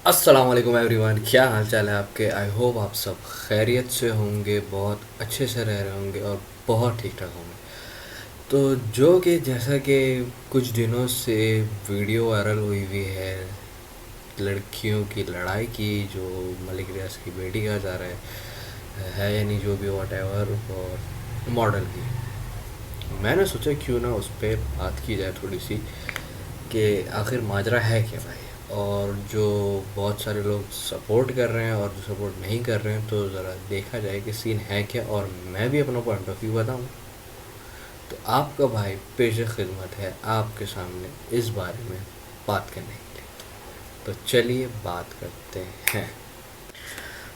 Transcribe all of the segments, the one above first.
السلام علیکم every one, کیا حال چال ہے آپ کے؟ آئی ہوپ آپ سب خیریت سے ہوں گے، بہت اچھے سے رہ رہے ہوں گے اور بہت ٹھیک ٹھاک ہوں گے. تو جو کہ جیسا کہ کچھ دنوں سے ویڈیو وائرل ہوئی ہوئی ہے لڑکیوں کی لڑائی کی، جو ملک ریاض کی بیٹی کا جا رہا ہے یعنی جو بھی واٹ ایور، اور ماڈل کی. میں نے سوچا کیوں نہ اس پہ بات کی جائے تھوڑی سی، کہ آخر ماجرا ہے کیا بھائی. اور جو بہت سارے لوگ سپورٹ کر رہے ہیں اور جو سپورٹ نہیں کر رہے ہیں، تو ذرا دیکھا جائے کہ سین ہے کیا، اور میں بھی اپنا پوائنٹ آف ویو بتاؤں. تو آپ کا بھائی پیش خدمت ہے آپ کے سامنے اس بارے میں بات کرنے کے لیے. تو چلیے بات کرتے ہیں.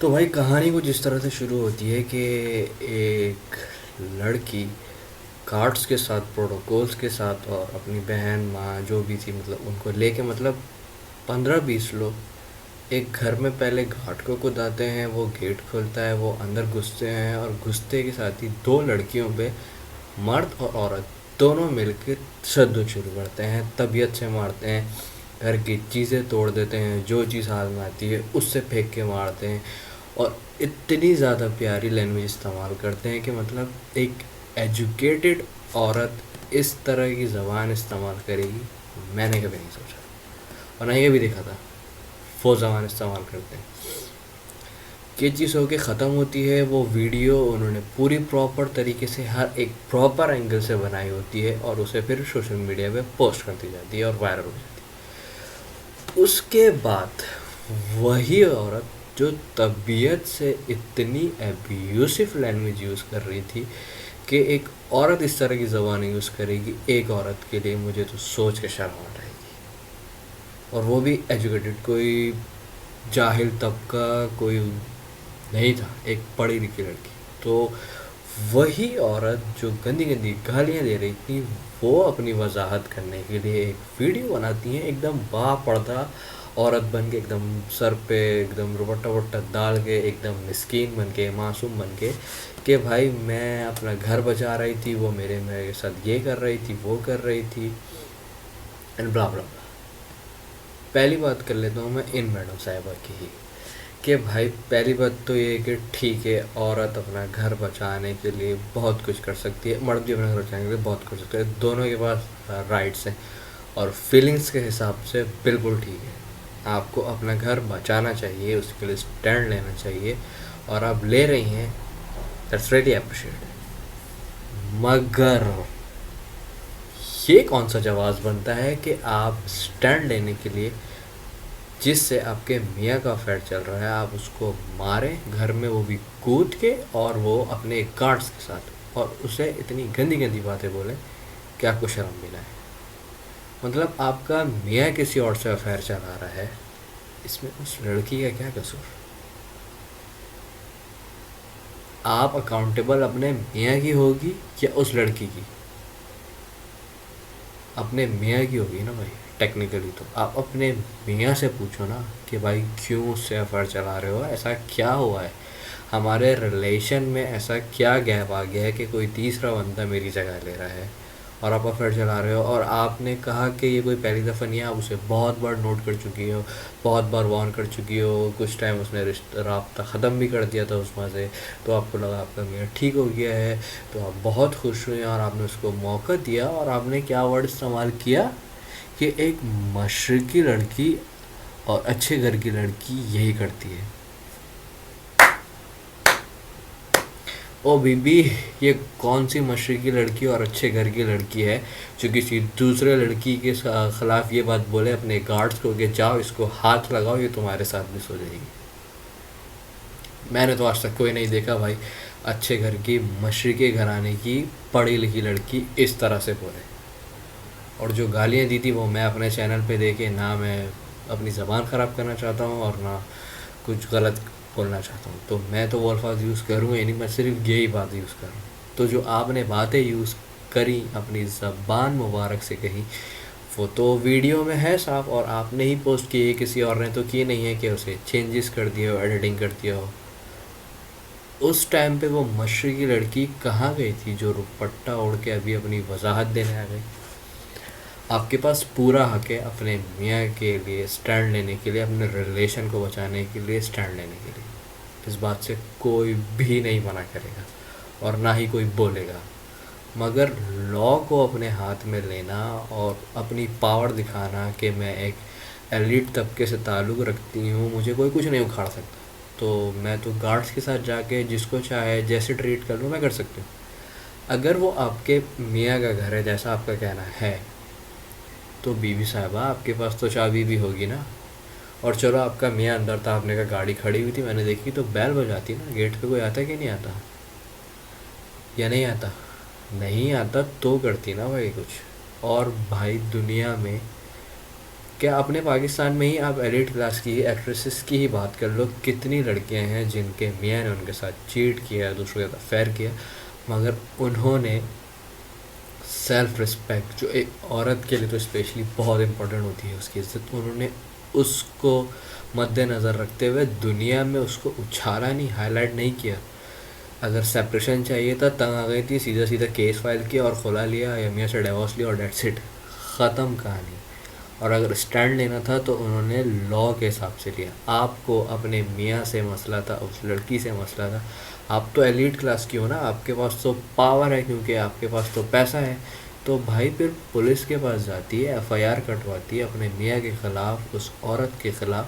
تو بھائی کہانی کچھ اس طرح سے شروع ہوتی ہے کہ ایک لڑکی کارڈس کے ساتھ، پروٹوکولس کے ساتھ، اور اپنی بہن ماں جو بھی تھی مطلب ان کو لے کے، مطلب 15-20 لوگ ایک گھر میں پہلے گھاٹ کو کوداتے ہیں. وہ گیٹ کھلتا ہے، وہ اندر گھستے ہیں، اور گھستے کے ساتھ ہی دو لڑکیوں پہ مرد اور عورت دونوں مل کے تشدد شروع کرتے ہیں. طبیعت سے مارتے ہیں، گھر کی چیزیں توڑ دیتے ہیں، جو چیز ہاتھ میں آتی ہے اس سے پھینک کے مارتے ہیں. اور اتنی زیادہ پیاری لینگویج استعمال کرتے ہیں کہ مطلب ایک ایجوکیٹڈ عورت اس طرح کی زبان استعمال کرے گی، میں نے کبھی نہیں سوچا، اور نہ یہ بھی دیکھا تھا. وہ زبان استعمال کرتے ہیں. یہ چیز ہو کے ختم ہوتی ہے. وہ ویڈیو انہوں نے پوری پراپر طریقے سے ہر ایک پراپر اینگل سے بنائی ہوتی ہے، اور اسے پھر سوشل میڈیا پہ پوسٹ کر دی جاتی ہے اور وائرل ہو جاتی ہے. اس کے بعد وہی عورت جو طبیعت سے اتنی ایبیوسو لینگویج یوز کر رہی تھی کہ ایک عورت اس طرح کی زبان یوز کرے گی ایک عورت کے لیے، مجھے تو سوچ کے شرم آ رہی گی. اور وہ بھی ایجوکیٹڈ، کوئی جاہل طبقہ کوئی نہیں تھا، ایک پڑھی لکھی لڑکی. تو وہی عورت جو گندی گندی گالیاں دے رہی تھی، وہ اپنی وضاحت کرنے کے لیے ایک ویڈیو بناتی ہیں ایک دم با پردہ عورت بن کے، ایک دم سر پہ ایک دم روپٹا وٹا ڈال کے، ایک دم مسکین بن کے، معصوم بن کے، کہ بھائی میں اپنا گھر بچا رہی تھی، وہ میرے ساتھ یہ کر رہی تھی، وہ کر رہی تھی، اینڈ بلا بلا. پہلی بات کر لیتا ہوں میں ان میڈم صاحبہ کی ہی، کہ بھائی پہلی بات تو یہ کہ ٹھیک ہے، عورت اپنا گھر بچانے کے لیے بہت کچھ کر سکتی ہے، مرد بھی اپنا گھر بچانے کے لیے بہت کچھ کر سکتے ہیں، دونوں کے پاس رائٹس ہیں. اور فیلنگس کے حساب سے بالکل ٹھیک ہے، آپ کو اپنا گھر بچانا چاہیے، اس کے لیے اسٹینڈ لینا چاہیے، اور آپ لے رہی ہیں، دیٹس ریلی اپریشیٹ. مگر یہ کون سا جواز بنتا ہے کہ آپ اسٹینڈ لینے کے لیے جس سے آپ کے میاں کا افیئر چل رہا ہے، آپ اس کو ماریں گھر میں، وہ بھی کود کے، اور وہ اپنے گارڈس کے ساتھ، اور اسے اتنی گندی گندی باتیں بولیں کہ آپ کو شرم بھی نہ آئے. مطلب آپ کا میاں کسی اور سے افیئر چلا رہا ہے، اس میں اس لڑکی کا کیا قصور؟ آپ اکاؤنٹیبل اپنے میاں کی ہوگی یا اس لڑکی کی؟ اپنے میاں کی ہوگی نا بھائی. ٹیکنیکلی تو آپ اپنے میاں سے پوچھو نا کہ بھائی کیوں اس سے افیئر چلا رہے ہو، ایسا کیا ہوا ہے ہمارے ریلیشن میں، ایسا کیا گیپ آ گیا ہے کہ کوئی تیسرا بندہ میری جگہ لے رہا ہے اور آپ افیئر چلا رہے ہو. اور آپ نے کہا کہ یہ کوئی پہلی دفعہ نہیں ہے، آپ اسے بہت بار نوٹ کر چکی ہو، بہت بار وارن کر چکی ہو. کچھ ٹائم اس نے رابطہ ختم بھی کر دیا تھا اس وہاں سے، تو آپ کو لگا آپ کا میاں ٹھیک ہو گیا ہے، تو آپ بہت خوش ہوئے، اور آپ نے اس کو موقع دیا. اور آپ نے کیا ورڈ استعمال کیا کہ ایک مشرقی لڑکی اور اچھے گھر کی لڑکی یہی کرتی ہے. او بی بی، یہ کون سی مشرقی لڑکی اور اچھے گھر کی لڑکی ہے جو کسی دوسرے لڑکی کے خلاف یہ بات بولے اپنے گارڈز کو کہ جاؤ اس کو ہاتھ لگاؤ، یہ تمہارے ساتھ بھی سو جائے گی؟ میں نے تو آج تک کوئی نہیں دیکھا بھائی اچھے گھر کی مشرقی گھرانے کی پڑھی لکھی لڑکی اس طرح سے بولے. اور جو گالیاں دی تھی وہ میں اپنے چینل پہ دیکھے، نہ میں اپنی زبان خراب کرنا چاہتا ہوں اور نہ کچھ غلط بولنا چاہتا ہوں، تو میں تو وہ الفاظ یوز کروں ہی نہیں، میں صرف یہی بات یوز کروں. تو جو آپ نے باتیں یوز کری اپنی زبان مبارک سے کہی، وہ تو ویڈیو میں ہے صاف، اور آپ نے ہی پوسٹ کی ہے، کسی اور نے تو کی نہیں ہے کہ اسے چینجز کر دیا ہو، ایڈیٹنگ کر دیا ہو. اس ٹائم پہ وہ مشرقی لڑکی کہاں گئی تھی جو روپٹا اوڑھ کے ابھی اپنی وضاحت دینے آ گئی؟ آپ کے پاس پورا حق ہے اپنے میاں کے لیے اسٹینڈ لینے کے لیے، اپنے ریلیشن کو بچانے کے لیے اسٹینڈ لینے کے لیے. اس بات سے کوئی بھی نہیں منع کرے گا اور نہ ہی کوئی بولے گا. مگر لا کو اپنے ہاتھ میں لینا اور اپنی پاور دکھانا کہ میں ایک ایلیٹ طبقے سے تعلق رکھتی ہوں، مجھے کوئی کچھ نہیں اکھاڑ سکتا، تو میں تو گارڈس کے ساتھ جا کے جس کو چاہے جیسے ٹریٹ کر لوں میں کر سکتی ہوں. اگر وہ آپ کے میاں کا گھر ہے جیسا آپ کا کہنا ہے، تو بیوی صاحبہ آپ کے پاس تو چابی بھی ہوگی نا. اور چلو آپ کا میاں اندر تھا، آپ نے کہا گاڑی کھڑی ہوئی تھی میں نے دیکھی، تو بیل بجاتی نا. گیٹ پہ کوئی آتا ہے کہ نہیں آتا؟ یا نہیں آتا؟ نہیں آتا تو کرتی نا بھائی کچھ. اور بھائی دنیا میں کیا اپنے پاکستان میں ہی آپ ایلیٹ کلاس کی ایکٹریسز کی ہی بات کر لو، کتنی لڑکیاں ہیں جن کے میاں نے ان کے ساتھ چیٹ کیا، دوسروں کے ساتھ افیئر کیا، مگر انہوں نے سیلف رسپیکٹ جو ایک عورت کے لیے تو اسپیشلی بہت امپورٹنٹ ہوتی ہے، اس کی عزت، انہوں نے اس کو مد نظر رکھتے ہوئے دنیا میں اس کو اچھالا نہیں، ہائی لائٹ نہیں کیا. اگر سیپریشن چاہیے تھا تنگ آ گئی تھی، سیدھا سیدھا کیس فائل کیا اور کھلا لیا یا میاں سے ڈیورس لیا اور دیٹس اٹ، ختم کہانی. اور اگر اسٹینڈ لینا تھا تو انہوں نے لا کے حساب سے لیا. آپ کو اپنے میاں سے مسئلہ تھا، اس لڑکی سے مسئلہ تھا، آپ تو ایلیٹ کلاس کی ہو نا، آپ کے پاس تو پاور ہے کیونکہ آپ کے پاس تو پیسہ ہے. تو بھائی پھر پولیس کے پاس جاتی ہے، ایف آئی آر کٹواتی ہے اپنے میاں کے خلاف، اس عورت کے خلاف،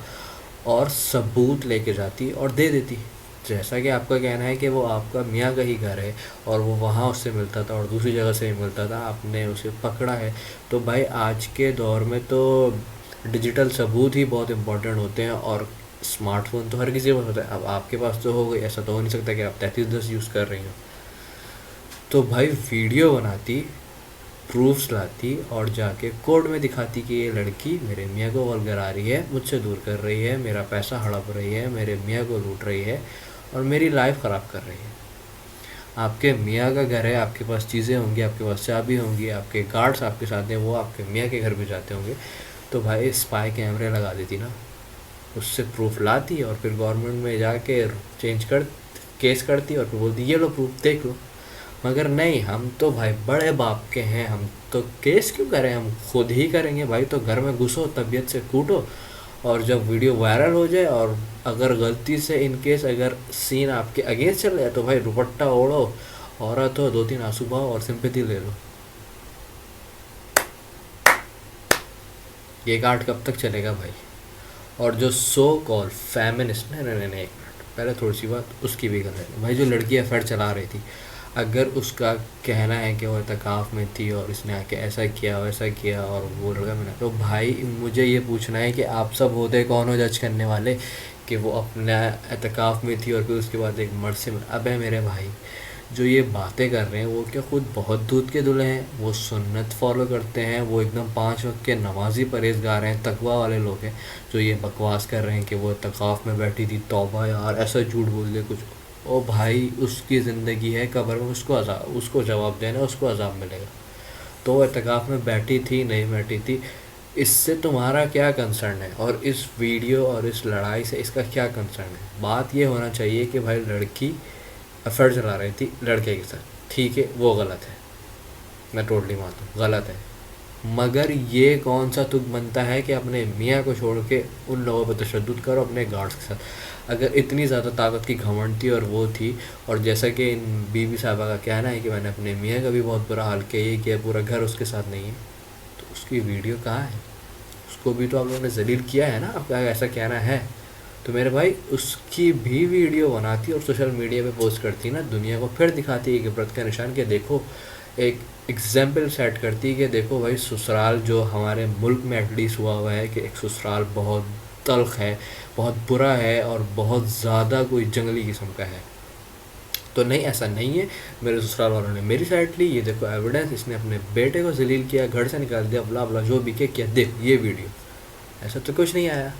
اور ثبوت لے کے جاتی اور دے دیتی. جیسا کہ آپ کا کہنا ہے کہ وہ آپ کا میاں کا ہی گھر ہے اور وہ وہاں اس سے ملتا تھا اور دوسری جگہ سے بھی ملتا تھا، آپ نے اسے پکڑا ہے. تو بھائی آج کے دور میں تو ڈیجیٹل ثبوت ہی بہت امپورٹنٹ ہوتے ہیں، اور اسمارٹ فون تو ہر کسی کے پاس ہوتا ہے. اب آپ کے پاس تو ہو گئی، ایسا تو ہو نہیں سکتا کہ آپ 3310 یوز کر رہی ہوں. تو بھائی ویڈیو بناتی، پروفس لاتی اور جا کے کورٹ میں دکھاتی کہ یہ لڑکی میرے میاں کو ولگر آ رہی ہے، مجھ سے دور کر رہی ہے، میرا پیسہ ہڑپ رہی ہے، میرے میاں کو لوٹ رہی ہے اور میری لائف خراب کر رہی ہے. آپ کے میاں کا گھر ہے، آپ کے پاس چیزیں ہوں گی، آپ کے پاس چابی ہوں گی، آپ کے گارڈس آپ کے ساتھ ہیں، وہ آپ کے میاں کے گھر بھی جاتے ہوں گے، تو بھائی اسپائی کیمرے لگا دیتی نا، اس سے پروف لاتی اور پھر گورنمنٹ میں جا کے چینج کر کیس کرتی اور پھر بولتی یہ لو پروف دیکھ لو. مگر نہیں، ہم تو بھائی بڑے باپ کے ہیں، ہم تو کیس کیوں کریں، ہم خود ہی کریں گے. بھائی تو گھر میں گھسو، طبیعت سے کوٹو، اور جب ویڈیو وائرل ہو جائے اور اگر غلطی سے ان کیس اگر سین آپ کے اگینسٹ چل جائے تو بھائی دوپٹہ اوڑھو، عورت ہو، 2 3 آنسو بہاؤ اور سمپیتی لے لو. یہ کارڈ کب تک چلے گا بھائی؟ اور جو سو کال فیمنسٹ، نہیں نہیں نہیں ایک منٹ پہلے تھوڑی سی بات اس کی بھی غلط ہے. بھائی جو لڑکی افیئر چلا رہی تھی، اگر اس کا کہنا ہے کہ وہ اعتکاف میں تھی اور اس نے آ کے ایسا کیا ویسا کیا اور وہ لڑکا میں نے، تو بھائی مجھے یہ پوچھنا ہے کہ آپ سب ہوتے کون ہو جج کرنے والے کہ وہ اپنا اعتکاف میں تھی اور پھر اس کے بعد ایک مرد سے ابے میرے بھائی جو یہ باتیں کر رہے ہیں وہ کیا خود بہت دودھ کے دلہے ہیں؟ وہ سنت فالو کرتے ہیں، وہ ایک دم 5 وقت کے نمازی پرہیزگار ہیں، تقویٰ والے لوگ ہیں، جو یہ بکواس کر رہے ہیں کہ وہ اعتکاف میں بیٹھی تھی. توبہ یار، ایسا جھوٹ بول دے کچھ. او بھائی اس کی زندگی ہے، قبر میں اس کو جواب دینا، اس کو عذاب ملے گا. تو وہ اعتکاف میں بیٹھی تھی نہیں بیٹھی تھی، اس سے تمہارا کیا کنسرن ہے؟ اور اس ویڈیو اور اس لڑائی سے اس کا کیا کنسرن ہے؟ بات یہ ہونا چاہیے کہ بھائی لڑکی افیئر چلا رہی تھی لڑکے کے ساتھ، ٹھیک ہے وہ غلط ہے، میں ٹوٹلی مانتا ہوں غلط ہے. مگر یہ کون سا تک بنتا ہے کہ اپنے میاں کو چھوڑ کے ان لوگوں پہ تشدد کرو اپنے گارڈس کے ساتھ؟ اگر اتنی زیادہ طاقت کی گھمنڈ تھی اور وہ تھی، اور جیسا کہ ان بی بی صاحبہ کا کہنا ہے کہ میں نے اپنے میاں کا بھی بہت برا حال کیا، یہ کیا، پورا گھر اس کے ساتھ نہیں ہے، تو اس کی ویڈیو کہاں ہے؟ اس کو بھی تو آپ لوگوں نے ذلیل کیا ہے نا، آپ کا ایسا کہنا ہے تو میرے بھائی اس کی بھی ویڈیو بناتی اور سوشل میڈیا پہ پوسٹ کرتی نا، دنیا کو پھر دکھاتی ہے کہ عبرت کا نشان کہ دیکھو، ایک ایگزامپل سیٹ کرتی کہ دیکھو بھائی سسرال جو ہمارے ملک میں ایٹ لیسٹ ہوا ہوا ہے کہ ایک سسرال بہت تلخ ہے، بہت برا ہے اور بہت زیادہ کوئی جنگلی قسم کا ہے. تو نہیں، ایسا نہیں ہے، میرے سسرال والوں نے میری سائڈ لی، یہ دیکھو ایویڈنس، اس نے اپنے بیٹے کو ذلیل کیا، گھر سے نکال دیا، بلا بلا جو بھی کیا، دیکھو یہ ویڈیو. ایسا تو کچھ نہیں آیا.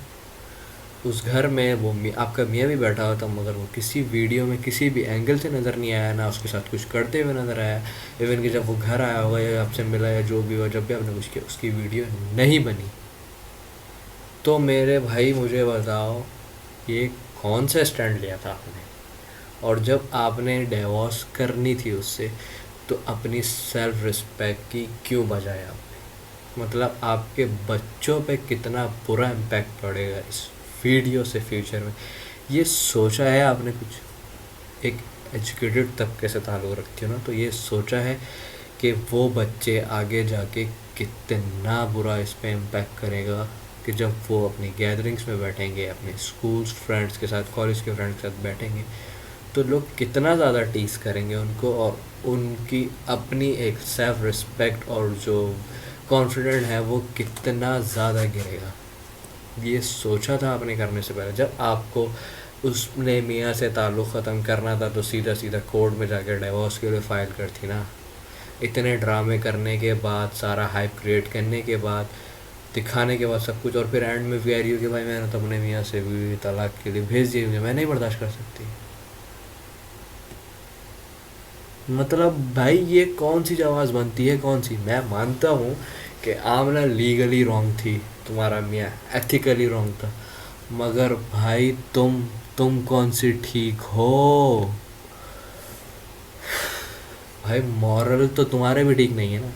اس گھر میں وہ آپ کا میاں بھی بیٹھا ہوا تھا، مگر وہ کسی ویڈیو میں کسی بھی اینگل سے نظر نہیں آیا، نہ اس کے ساتھ کچھ کرتے ہوئے نظر آیا. ایون کہ جب وہ گھر آیا ہوگا یا آپ سے ملا یا جو بھی ہوا، جب بھی آپ نے کچھ کیا، اس کی ویڈیو نہیں بنی. تو میرے بھائی مجھے بتاؤ یہ کون سا اسٹینڈ لیا تھا آپ نے؟ اور جب آپ نے ڈیورس کرنی تھی اس سے تو اپنی سیلف رسپیکٹ کی کیوں بجائے آپ نے؟ مطلب آپ کے بچوں پہ کتنا برا امپیکٹ پڑے گا اس ویڈیو سے فیوچر میں، یہ سوچا ہے آپ نے کچھ؟ ایک ایجوکیٹڈ طبقے سے تعلق رکھتی ہو نا، تو یہ سوچا ہے کہ وہ بچے آگے جا کے کتنا برا اس پہ امپیکٹ کرے گا کہ جب وہ اپنی گیدرنگس میں بیٹھیں گے، اپنے اسکولس فرینڈس کے ساتھ، کالج کے فرینڈس کے ساتھ بیٹھیں گے، تو لوگ کتنا زیادہ ٹیز کریں گے ان کو، اور ان کی اپنی ایک سیلف رسپیکٹ اور جو کانفیڈنٹ ہے وہ کتنا زیادہ گرے گا۔ یہ سوچا تھا آپ نے کرنے سے پہلے؟ جب آپ کو اس نے میاں سے تعلق ختم کرنا تھا تو سیدھا سیدھا کورٹ میں جا کے ڈیورس کے لیے فائل کرتی نا، اتنے ڈرامے کرنے کے بعد، سارا ہائپ کریٹ کرنے کے بعد، دکھانے کے بعد سب کچھ، اور پھر اینڈ میں بھی آ رہی ہو کہ بھائی میں نے تو اپنے میاں سے بھی طلاق کے لیے بھیج دیے، میں نہیں برداشت کر سکتی۔ مطلب بھائی یہ کون سی آواز بنتی ہے، کون سی؟ میں مانتا ہوں کہ آمنہ لیگلی رانگ تھی، تمہارا میاں ایتھیکلی رانگ تھا، مگر بھائی تم کون سی ٹھیک ہو؟ بھائی مورل تو تمہارے بھی ٹھیک نہیں ہے نا۔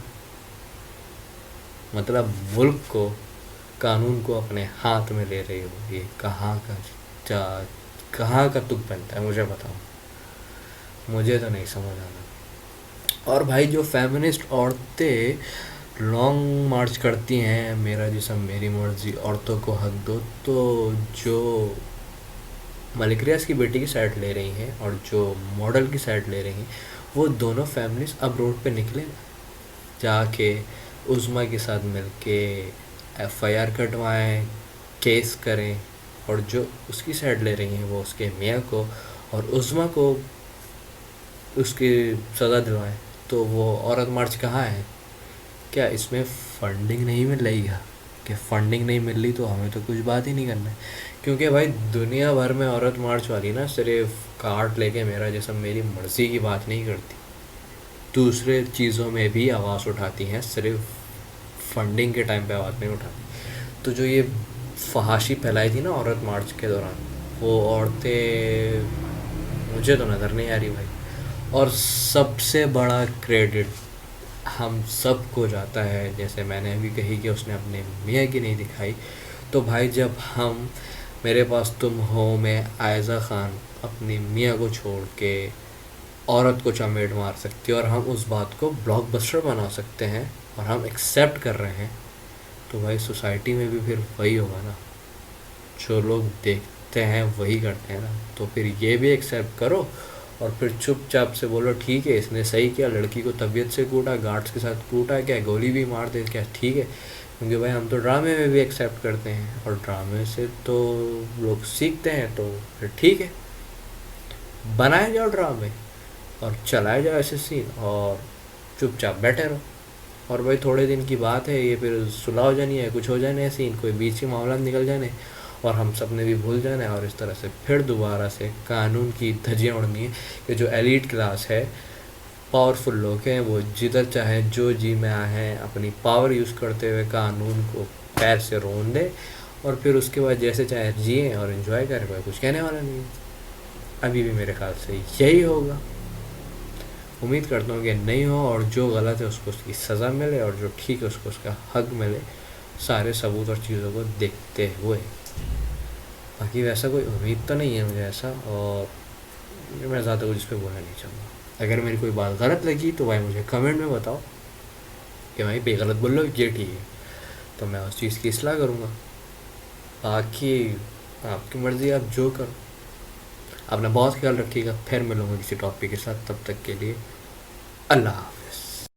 مطلب ملک کو، قانون کو اپنے ہاتھ میں لے رہی ہو، یہ جا کہاں کا تک بنتا ہے؟ مجھے بتاؤ، مجھے تو نہیں سمجھ آنا۔ اور بھائی جو فیمنسٹ عورتیں لانگ مارچ کرتی ہیں، میرا جسم میری مرضی، عورتوں کو حق دو، تو جو ملک ریاض کی بیٹی کی سائڈ لے رہی ہیں اور جو ماڈل کی سائڈ لے رہی ہیں، وہ دونوں فیملیز اب روڈ پہ نکلیں، جا کے عظمیٰ کے ساتھ مل کے ایف آئی آر کٹوائیں، کیس کریں، اور جو اس کی سائڈ لے رہی ہیں وہ اس کے میاں کو اور عظمیٰ کو اس کی سزا دلوائیں۔ تو وہ عورت مارچ کہاں ہے؟ کیا اس میں فنڈنگ نہیں مل رہی ہے؟ کہ فنڈنگ نہیں مل رہی تو ہمیں تو کچھ بات ہی نہیں کرنا ہے، کیونکہ بھائی دنیا بھر میں عورت مارچ والی نا صرف کارڈ لے کے میرا جسم میری مرضی کی بات نہیں کرتی، دوسرے چیزوں میں بھی آواز اٹھاتی ہیں، صرف فنڈنگ کے ٹائم پہ آواز نہیں اٹھاتی۔ تو جو یہ فحاشی پھیلائی تھی نا عورت مارچ کے دوران، وہ عورتیں مجھے تو نظر نہیں آ رہی بھائی۔ اور سب سے بڑا کریڈٹ ہم سب کو جاتا ہے، جیسے میں نے ابھی کہی کہ اس نے اپنے میاں کی نہیں دکھائی، تو بھائی جب ہم میرے پاس تم ہو میں عائزہ خان اپنی میاں کو چھوڑ کے عورت کو چمیٹ مار سکتی ہے اور ہم اس بات کو بلاک بسٹر بنا سکتے ہیں اور ہم ایکسیپٹ کر رہے ہیں، تو بھائی سوسائٹی میں بھی پھر وہی ہوگا نا، جو لوگ دیکھتے ہیں وہی کرتے ہیں نا، تو پھر یہ بھی ایکسیپٹ کرو اور پھر چپ چاپ سے بولو ٹھیک ہے اس نے صحیح کیا، لڑکی کو طبیعت سے کوٹا، گارڈس کے ساتھ کوٹا، کیا گولی بھی مار دے، کیا ٹھیک ہے؟ کیونکہ بھائی ہم تو ڈرامے میں بھی ایکسیپٹ کرتے ہیں اور ڈرامے سے تو لوگ سیکھتے ہیں، تو پھر ٹھیک ہے بنائے جاؤ ڈرامے اور چلائے جاؤ ایسے سین اور چپ چاپ بیٹھے رہو، اور بھائی تھوڑے دن کی بات ہے، یہ پھر صلح ہو جانی ہے، کچھ ہو جانے ہے سین، کوئی بیچ کے معاملات نکل جانے اور ہم سب نے بھی بھول جانا ہے، اور اس طرح سے پھر دوبارہ سے قانون کی دھجیاں اڑنی ہے کہ جو ایلیٹ کلاس ہے، پاورفل لوگ ہیں، وہ جدھر چاہیں جو جی میں آئیں اپنی پاور یوز کرتے ہوئے قانون کو پیر سے رون دے، اور پھر اس کے بعد جیسے چاہے جئیں اور انجوائے کریں، کوئی کچھ کہنے والا نہیں ہے۔ ابھی بھی میرے خیال سے یہی ہوگا، امید کرتا ہوں کہ نہیں ہو، اور جو غلط ہے اس کو اس کی سزا ملے اور جو ٹھیک ہے اس کو اس کا حق ملے، سارے ثبوت اور چیزوں کو دیکھتے ہوئے۔ باقی ویسا کوئی امید تو نہیں ہے مجھے ایسا، اور میں زیادہ کچھ اس پہ بولنا نہیں چاہوں گا۔ اگر میری کوئی بات غلط لگی تو بھائی مجھے کمنٹ میں بتاؤ کہ بھائی بے غلط بول رہا ہو، یہ ٹھیک ہے، تو میں اس چیز کی اصلاح کروں گا۔ باقی آپ کی مرضی، آپ جو کرو۔ اپنا بہت خیال رکھیے گا، پھر ملوں گا کسی ٹاپک کے ساتھ، تب تک کے لیے اللہ حافظ۔